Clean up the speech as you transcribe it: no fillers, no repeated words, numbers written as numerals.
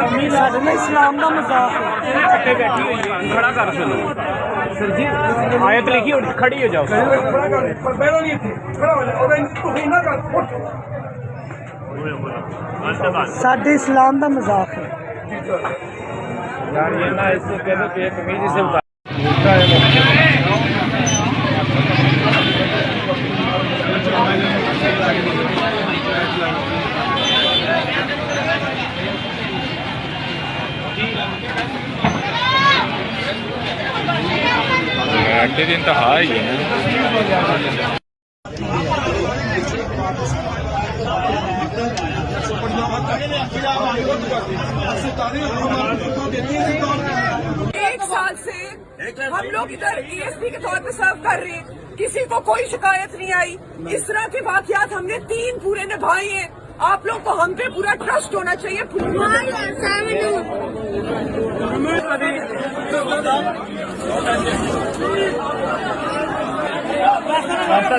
साढ़े इस्लाम का मजाक है। छठे बैठी हुई है, खड़ा कर सुनो सर जी, आयत लिखी और खड़ी हो जाओ। साढ़े इस्लाम का मजाक है यार ये ना इससे कह दो कि कमीज से उतार अड्डे दिन तो हाई है ना। एक साल से हम लोग इधर ESP के तौर पे सर्व कर रहे हैं, किसी को कोई शिकायत नहीं आई। इस तरह के वाकयात हमने 3 पूरे निभाए हैं। आप लोग को हम पे पूरा ट्रस्ट होना चाहिए। रास्ता